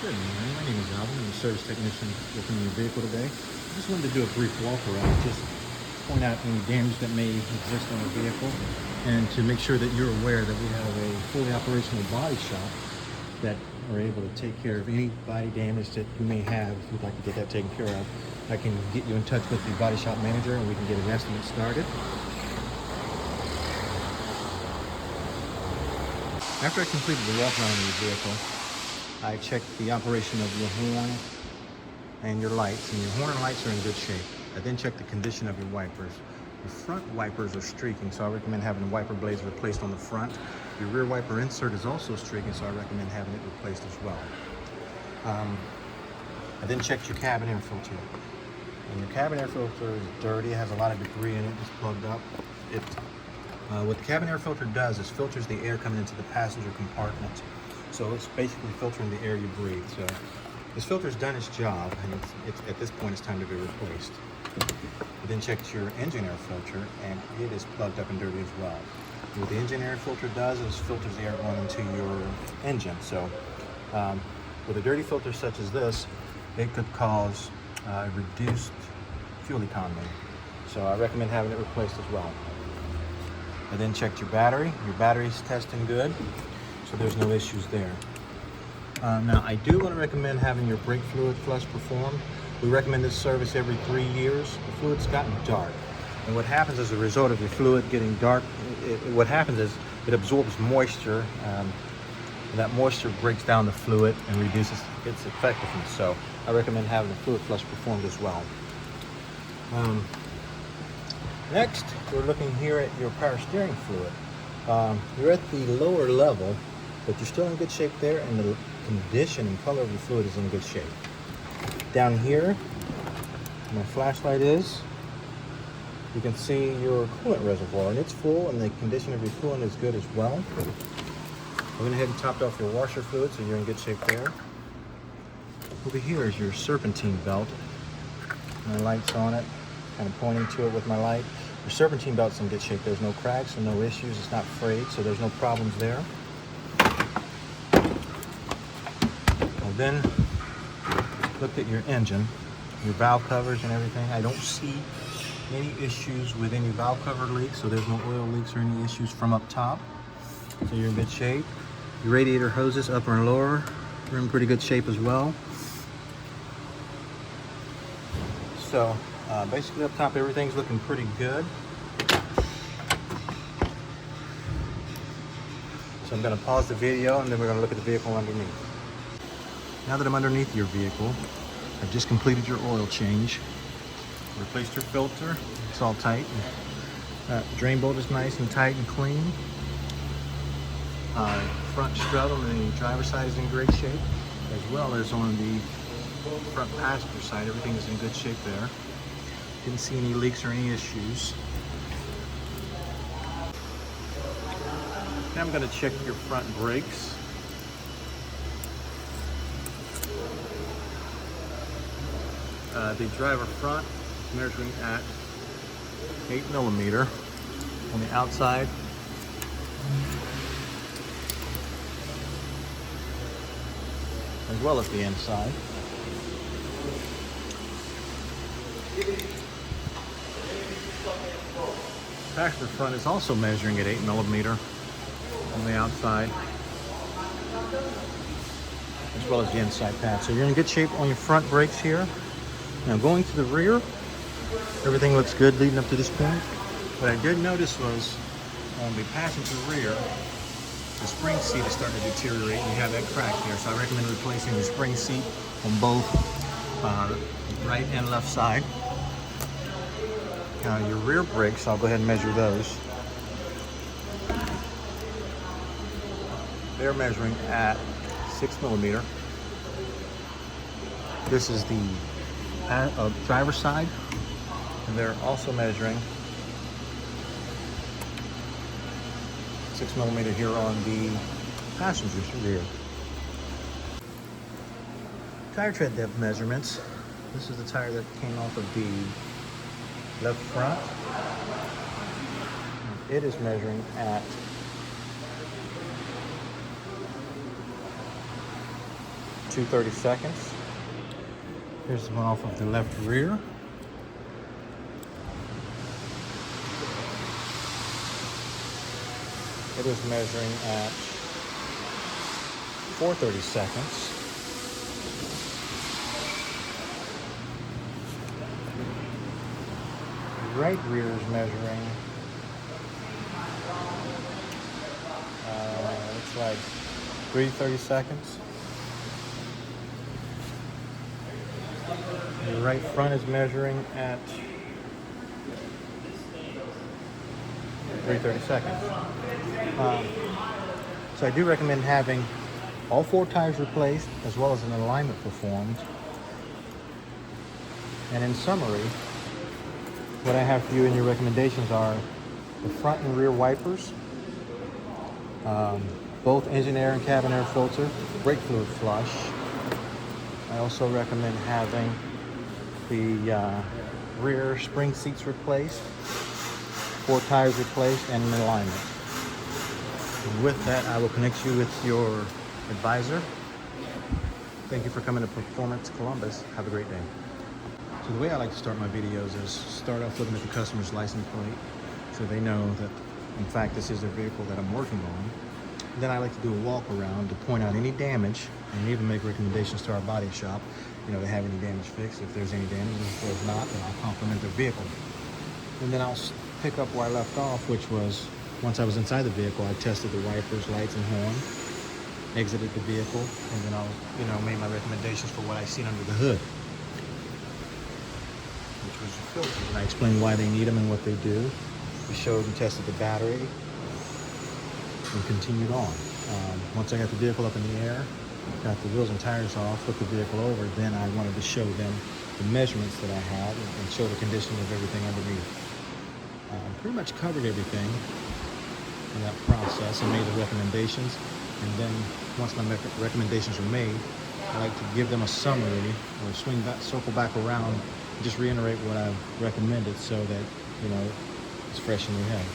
Good morning. My name is Alvin. I'm a service technician working on your vehicle today. I just wanted to do a brief walk around, just point out any damage that may exist on your vehicle, and to make sure that you're aware that we have a fully operational body shop that are able to take care of any body damage that you may have. If you'd like to get that taken care of, I can get you in touch with the body shop manager and we can get an estimate started. After I completed the walk around of your vehicle, I checked the operation of your horn and your lights, and your horn and lights are in good shape. I then checked the condition of your wipers. The front wipers are streaking, so I recommend having the wiper blades replaced on the front. Your rear wiper insert is also streaking, so I recommend having it replaced as well. I then checked your cabin air filter. And your cabin air filter is dirty, it has a lot of debris in it, it's plugged up. What the cabin air filter does is filters the air coming into the passenger compartment. So it's basically filtering the air you breathe. So this filter's done its job, and it's at this point it's time to be replaced. We then checked your engine air filter, and it is plugged up and dirty as well. What the engine air filter does is filters the air going into your engine. So with a dirty filter such as this, it could cause reduced fuel economy. So I recommend having it replaced as well. I then checked your battery. Your battery's testing good, so there's no issues there. Now, I do want to recommend having your brake fluid flush performed. We recommend this service every 3 years. The fluid's gotten dark, and what happens as a result of your fluid getting dark, what happens is it absorbs moisture. That moisture breaks down the fluid and reduces its effectiveness. So I recommend having the fluid flush performed as well. Next, we're looking here at your power steering fluid. You're at the lower level, but you're still in good shape there, and the condition and color of your fluid is in good shape. Down here, my flashlight is, you can see your coolant reservoir, and it's full, and the condition of your coolant is good as well. I went ahead and topped off your washer fluid, so you're in good shape there. Over here is your serpentine belt. My light's on it, kind of pointing to it with my light. Your serpentine belt's in good shape. There's no cracks and no issues. It's not frayed, so there's no problems there. I then looked at your engine, your valve covers and everything. I don't see any issues with any valve cover leaks, so there's no oil leaks or any issues from up top. So you're in good shape. Your radiator hoses, upper and lower, are in pretty good shape as well. So basically up top, everything's looking pretty good. So I'm going to pause the video, and then we're going to look at the vehicle underneath. Now that I'm underneath your vehicle, I've just completed your oil change. Replaced your filter. It's all tight. Drain bolt is nice and tight and clean. Front strut on the driver's side is in great shape, as well as on the front passenger side. Everything is in good shape there. Didn't see any leaks or any issues. Now I'm going to check your front brakes. The driver front is measuring at 8mm on the outside. As well as the inside. Passenger front is also measuring at 8mm on the outside, as well as the inside pad. So you're in good shape on your front brakes here. Now going to the rear, everything looks good leading up to this point. What I did notice was on the passenger rear, the spring seat is starting to deteriorate, and you have that crack there. So I recommend replacing the spring seat on both right and left side. Now your rear brakes, I'll go ahead and measure those. They're measuring at 6mm. This is the driver's side, and they're also measuring 6mm here on the passenger's rear. Tire tread depth measurements. This is the tire that came off of the left front. It is measuring at 5 2:30 seconds. Here's the one off of the left rear. It is measuring at 4:30 seconds. The right rear is measuring, looks like 3:30 seconds. The right front is measuring at 3:30 seconds. So I do recommend having all 4 tires replaced as well as an alignment performed. And in summary, what I have for you in your recommendations are the front and rear wipers, both engine air and cabin air filter, brake fluid flush. I also recommend having the rear spring seats replaced, 4 tires replaced, and an alignment. And with that, I will connect you with your advisor. Thank you for coming to Performance Columbus. Have a great day. So the way I like to start my videos is start off looking at the customer's license plate so they know that, in fact, this is their vehicle that I'm working on. Then I like to do a walk around to point out any damage and even make recommendations to our body shop. You know, they have any damage fixed, if there's any damage. If there's not, then I'll compliment their vehicle. And then I'll pick up where I left off, which was once I was inside the vehicle, I tested the wipers, lights, and horn, exited the vehicle, and then I'll, made my recommendations for what I seen under the hood, which was the filters. And I explained why they need them and what they do. We showed and tested the battery and continued on. Once I got the vehicle up in the air, got the wheels and tires off, flipped the vehicle over, then I wanted to show them the measurements that I had and show the condition of everything underneath. Pretty much covered everything in that process and made the recommendations. And then once my recommendations are made, I like to give them a summary or circle back around and just reiterate what I've recommended so that, it's fresh in your head.